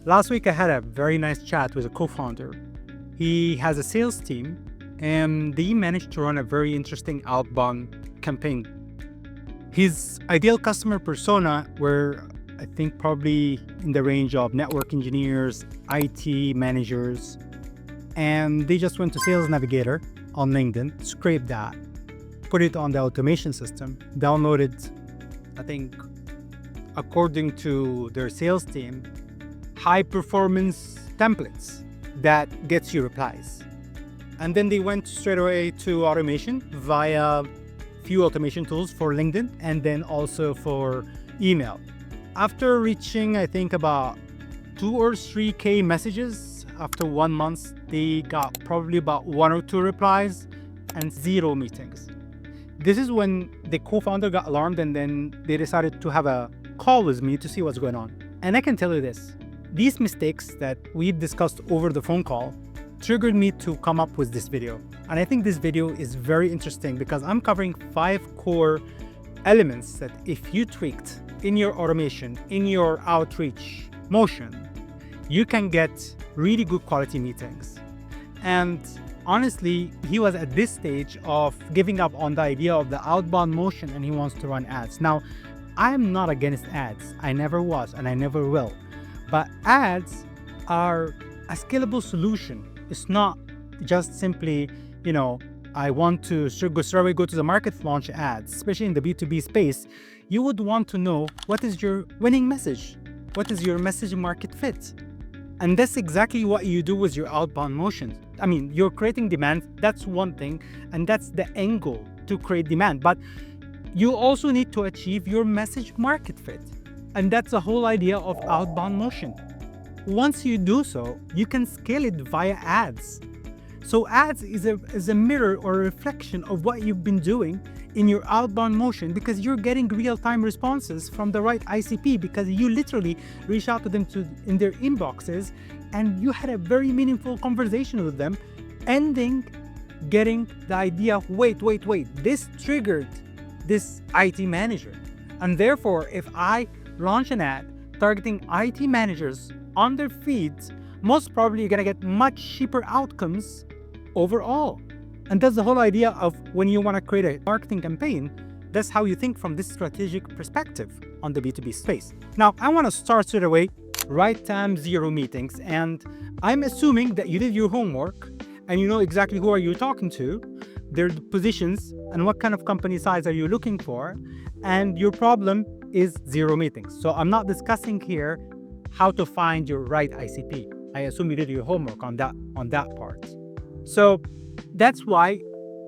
Last week, I had a very nice chat with a co-founder. He has a sales team, and they managed to run a very interesting outbound campaign. His ideal customer persona were, I think, probably in the range of network engineers, IT managers, and they just went to Sales Navigator on LinkedIn, scraped that, put it on the automation system, downloaded, I think, according to their sales team, high performance templates that gets you replies. And then they went straight away to automation via few automation tools for LinkedIn and then also for email. After reaching, I think, about 2 or 3K messages, after 1 month, they got probably about 1 or 2 replies and 0 meetings. This is when the co-founder got alarmed, and then they decided to have a call with me to see what's going on. And I can tell you this, these mistakes that we discussed over the phone call triggered me to come up with this video. And I think this video is very interesting because I'm covering 5 core elements that if you tweaked in your automation, in your outreach motion, you can get really good quality meetings. And honestly, he was at this stage of giving up on the idea of the outbound motion, and he wants to run ads. Now, I am not against ads. I never was, and I never will. But ads are a scalable solution. It's not just simply, I want to straight away go to the market, launch ads. Especially in the B2B space, you would want to know what is your winning message? What is your message market fit? And that's exactly what you do with your outbound motion. I mean, you're creating demand, that's one thing, and that's the angle to create demand. But you also need to achieve your message market fit. And that's the whole idea of outbound motion. Once you do so, you can scale it via ads. So ads is a mirror or a reflection of what you've been doing in your outbound motion, because you're getting real-time responses from the right ICP, because you literally reach out to them in their inboxes and you had a very meaningful conversation with them, ending getting the idea, wait, this triggered this IT manager. And therefore, if I launch an ad targeting IT managers on their feeds, most probably you're gonna get much cheaper outcomes overall. And that's the whole idea of when you wanna create a marketing campaign, that's how you think from this strategic perspective on the B2B space. Now, I wanna start straight away, right time, 0 meetings. And I'm assuming that you did your homework and you know exactly who are you talking to, their positions, and what kind of company size are you looking for, and your problem is 0 meetings. So I'm not discussing here how to find your right ICP. I assume you did your homework on that part. So that's why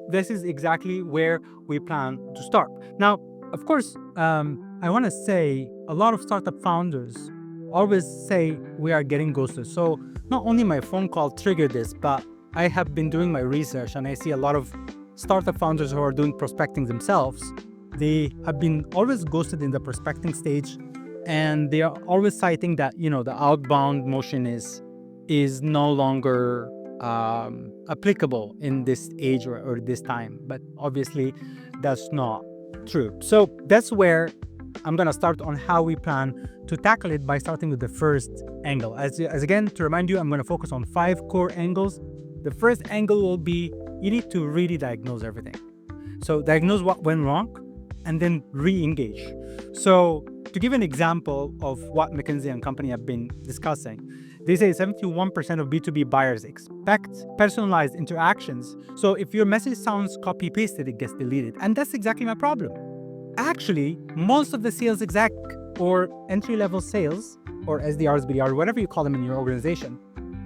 this is exactly where we plan to start. Now, of course, I want to say a lot of startup founders always say we are getting ghosted. So not only my phone call triggered this, but I have been doing my research and I see a lot of startup founders who are doing prospecting themselves. They have been always ghosted in the prospecting stage, and they are always citing that, the outbound motion is no longer applicable in this age or this time. But obviously, that's not true. So that's where I'm going to start on how we plan to tackle it, by starting with the first angle. As again, to remind you, I'm going to focus on 5 core angles. The first angle will be, you need to really diagnose everything. So diagnose what went wrong and then re-engage. So to give an example of what McKinsey and company have been discussing, they say 71% of B2B buyers expect personalized interactions. So if your message sounds copy-pasted, it gets deleted. And that's exactly my problem. Actually, most of the sales exec or entry-level sales, or SDRs, BDRs, whatever you call them in your organization,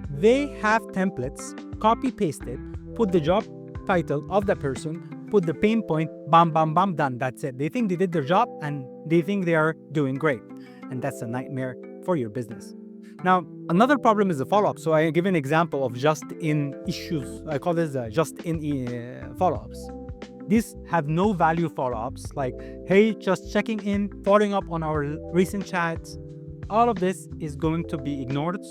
they have templates, copy-pasted, put the job title of the person, put the pain point, bam, bam, bam, done. That's it. They think they did their job and they think they are doing great. And that's a nightmare for your business. Now, another problem is the follow-up. So I give an example of just-in issues. I call this just-in follow-ups. These have no value follow-ups, like, hey, just checking in, following up on our recent chats. All of this is going to be ignored.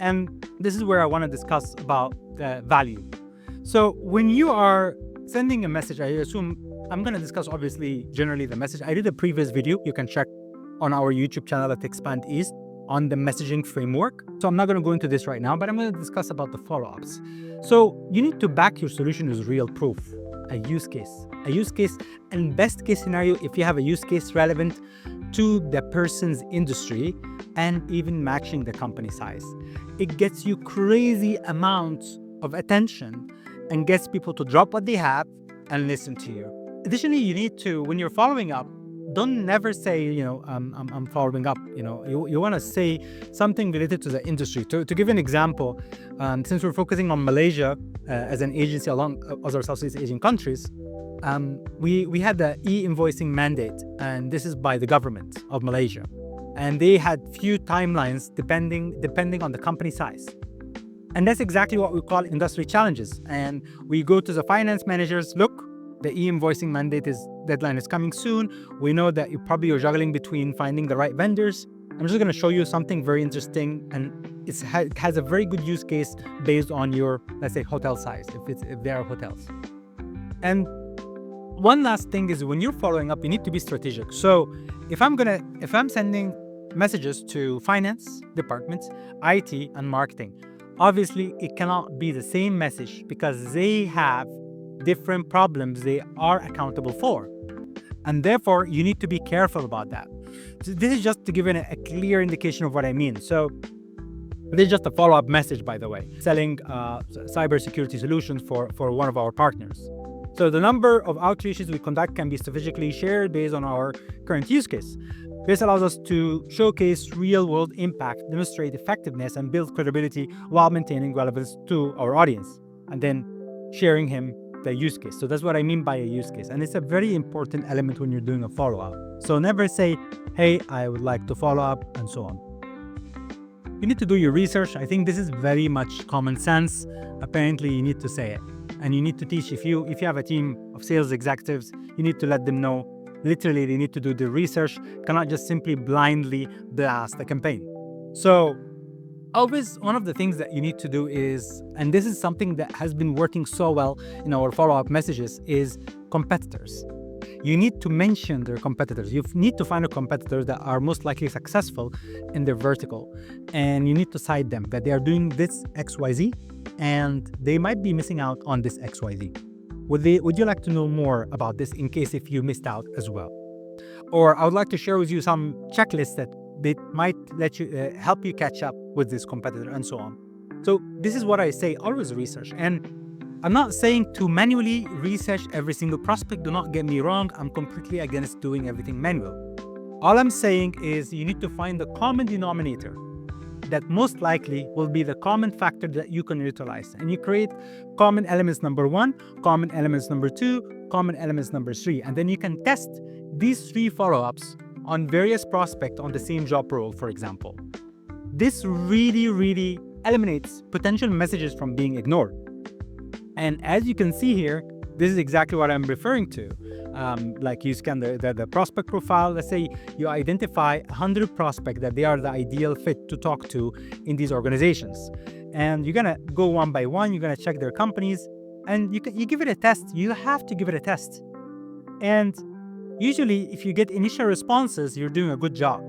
And this is where I want to discuss about the value. So when you are sending a message, I assume I'm going to discuss obviously generally the message. I did a previous video you can check on our YouTube channel at Expand East on the messaging framework. So I'm not going to go into this right now, but I'm going to discuss about the follow-ups. So you need to back your solution with real proof, a use case, and best case scenario, if you have a use case relevant to the person's industry and even matching the company size. It gets you crazy amounts of attention and gets people to drop what they have and listen to you. Additionally, you need to, when you're following up, don't never say, I'm following up. You want to say something related to the industry. To give an example, since we're focusing on Malaysia as an agency along other Southeast Asian countries, we had the e-invoicing mandate, and this is by the government of Malaysia. And they had few timelines depending on the company size. And that's exactly what we call industry challenges. And we go to the finance managers, look, the e-invoicing mandate deadline is coming soon. We know that you're juggling between finding the right vendors. I'm just going to show you something very interesting, and it has a very good use case based on your, let's say, hotel size, if there are hotels. And one last thing is, when you're following up, you need to be strategic. So if I'm sending messages to finance departments, IT, and marketing, obviously it cannot be the same message because they have different problems they are accountable for. And therefore, you need to be careful about that. So this is just to give a clear indication of what I mean. So this is just a follow-up message, by the way, selling cybersecurity solutions for one of our partners. So the number of outreaches we conduct can be strategically shared based on our current use case. This allows us to showcase real-world impact, demonstrate effectiveness, and build credibility while maintaining relevance to our audience, and then sharing him the use case. So that's what I mean by a use case. And it's a very important element when you're doing a follow-up. So never say, hey, I would like to follow up, and so on. You need to do your research. I think this is very much common sense. Apparently, you need to say it. And you need to teach, if you have a team of sales executives, you need to let them know, literally, they need to do the research, cannot just simply blindly blast the campaign. So always one of the things that you need to do is, and this is something that has been working so well in our follow-up messages, is competitors. You need to mention their competitors. You need to find a competitor that are most likely successful in their vertical. And you need to cite them that they are doing this XYZ and they might be missing out on this XYZ. Would you like to know more about this in case if you missed out as well? Or I would like to share with you some checklists that they might let you help you catch up with this competitor and so on. So this is what I say, always research. And I'm not saying to manually research every single prospect. Do not get me wrong. I'm completely against doing everything manual. All I'm saying is you need to find the common denominator that most likely will be the common factor that you can utilize. And you create common elements number 1, common elements number 2, common elements number 3. And then you can test these 3 follow-ups on various prospects on the same job role, for example. This really eliminates potential messages from being ignored. And as you can see here, this is exactly what I'm referring to. Like you scan the prospect profile. Let's say you identify 100 prospects that they are the ideal fit to talk to in these organizations. And you're going to go one by one. You're going to check their companies. And you give it a test. You have to give it a test. And usually, if you get initial responses, you're doing a good job.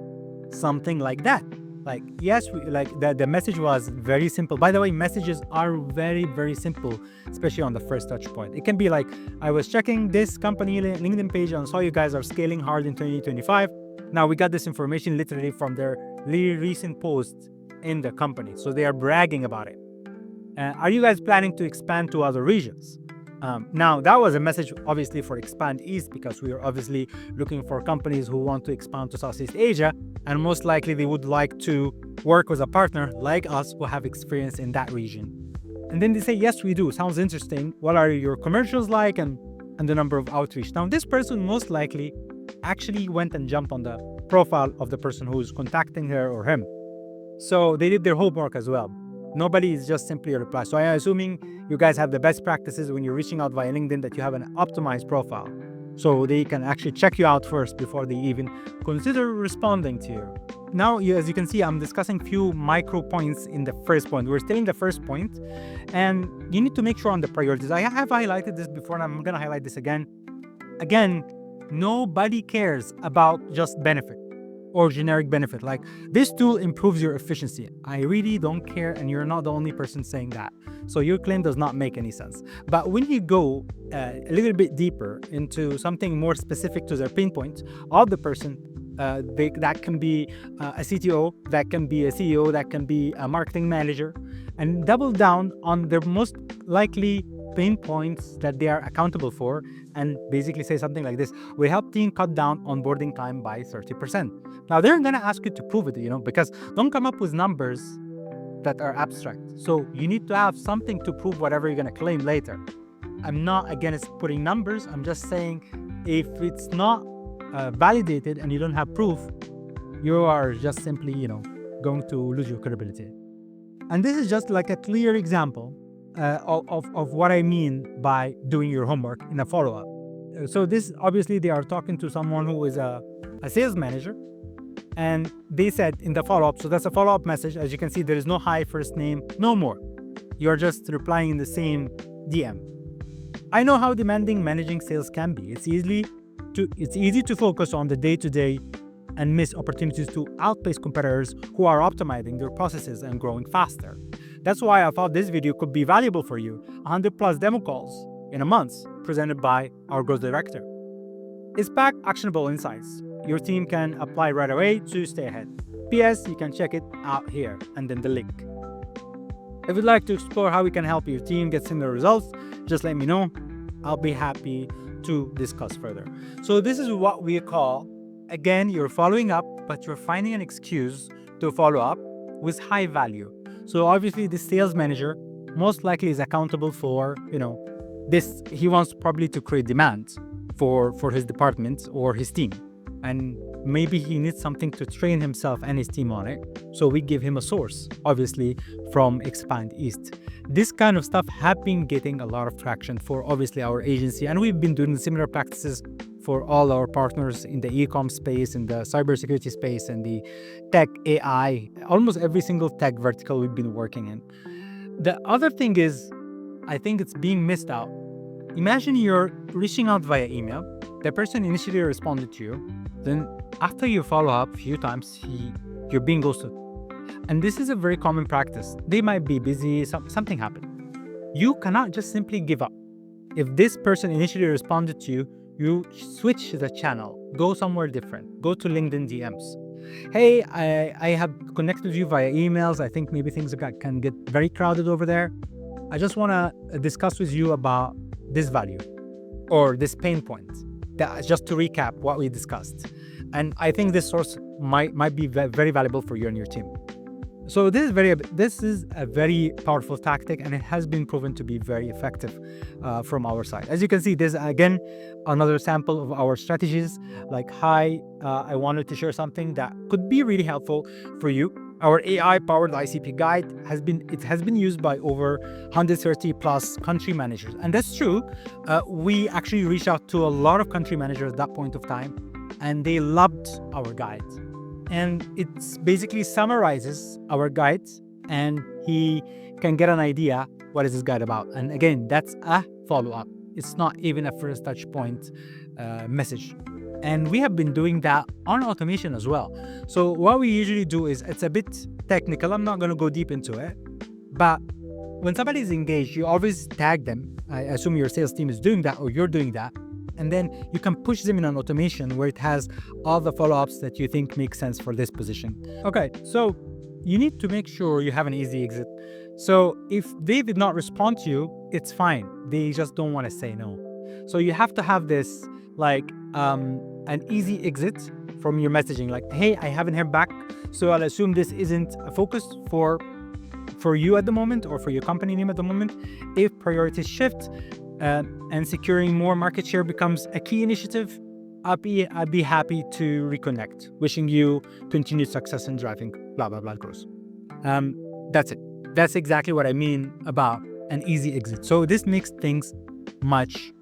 Something like that. Like, yes, the message was very simple. By the way, messages are very simple, especially on the first touch point. It can be like, I was checking this company LinkedIn page and saw you guys are scaling hard in 2025. Now we got this information literally from their recent post in the company. So they are bragging about it. Are you guys planning to expand to other regions? Now, that was a message, obviously, for Expand East, because we are obviously looking for companies who want to expand to Southeast Asia, and most likely they would like to work with a partner like us who have experience in that region. And then they say, yes, we do. Sounds interesting. What are your commercials like and the number of outreach? Now, this person most likely actually went and jumped on the profile of the person who's contacting her or him. So they did their homework as well. Nobody is just simply a reply. So I'm assuming you guys have the best practices when you're reaching out via LinkedIn, that you have an optimized profile. So they can actually check you out first before they even consider responding to you. Now, as you can see, I'm discussing few micro points in the first point. We're still in the first point, and you need to make sure on the priorities. I have highlighted this before, and I'm going to highlight this again. Again, nobody cares about just benefit. or generic benefit, like this tool improves your efficiency. I really don't care, and you're not the only person saying that. So your claim does not make any sense. But when you go a little bit deeper into something more specific to their pain point of the person, that can be a CTO, that can be a CEO, that can be a marketing manager, and double down on their most likely pain points that they are accountable for, and basically say something like this: we help team cut down onboarding time by 30%. Now they're going to ask you to prove it, because don't come up with numbers that are abstract. So you need to have something to prove whatever you're going to claim later. I'm not against putting numbers. I'm just saying if it's not validated and you don't have proof, you are just simply, going to lose your credibility. And this is just like a clear example of what I mean by doing your homework in a follow-up. So this, obviously, they are talking to someone who is a sales manager, and they said in the follow-up, so that's a follow-up message. As you can see, there is no hi, first name, no more. You're just replying in the same DM. I know how demanding managing sales can be. It's easy to focus on the day-to-day and miss opportunities to outpace competitors who are optimizing their processes and growing faster. That's why I thought this video could be valuable for you. 100+ demo calls in a month, presented by our growth director. It's packed actionable insights your team can apply right away to stay ahead. PS, you can check it out here, and then the link. If you'd like to explore how we can help your team get similar results, just let me know. I'll be happy to discuss further. So this is what we call, again, you're following up, but you're finding an excuse to follow up with high value. So obviously the sales manager most likely is accountable for, this. He wants probably to create demand for his department or his team. And maybe he needs something to train himself and his team on it. So we give him a source, obviously, from Expand East. This kind of stuff have been getting a lot of traction for, obviously, our agency. And we've been doing similar practices for all our partners in the e-com space, in the cybersecurity space, and the tech, AI, almost every single tech vertical we've been working in. The other thing is, I think it's being missed out. Imagine you're reaching out via email. The person initially responded to you. Then after you follow up a few times, you're being ghosted. And this is a very common practice. They might be busy, something happened. You cannot just simply give up. If this person initially responded to you, you switch the channel, go somewhere different, go to LinkedIn DMs. Hey, I have connected with you via emails. I think maybe things can get very crowded over there. I just want to discuss with you about this value or this pain point. Just to recap what we discussed. And I think this source might be very valuable for you and your team. So this is a very powerful tactic, and it has been proven to be very effective from our side. As you can see, there's again another sample of our strategies. Like, hi, I wanted to share something that could be really helpful for you. Our AI-powered ICP guide has been used by over 130+ country managers, and that's true. We actually reached out to a lot of country managers at that point of time, and they loved our guide. And it basically summarizes our guides, and he can get an idea what is this guide about. And again, that's a follow-up. It's not even a first touch point message. And we have been doing that on automation as well. So what we usually do is, it's a bit technical. I'm not going to go deep into it. But when somebody is engaged, you always tag them. I assume your sales team is doing that, or you're doing that. And then you can push them in an automation where it has all the follow-ups that you think make sense for this position. Okay, so you need to make sure you have an easy exit. So if they did not respond to you, it's fine. They just don't want to say no. So you have to have this like an easy exit from your messaging. Like, hey, I haven't heard back, so I'll assume this isn't a focus for you at the moment, or for your company name at the moment. If priorities shift and securing more market share becomes a key initiative, I'd be happy to reconnect. Wishing you continued success in driving blah blah blah growth. That's it. That's exactly what I mean about an easy exit. So this makes things much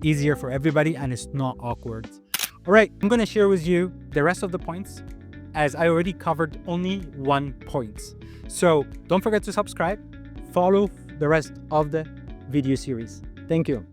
easier for everybody, and it's not awkward. All right, I'm going to share with you the rest of the points, as I already covered only one point. So don't forget to subscribe, follow the rest of the video series. Thank you.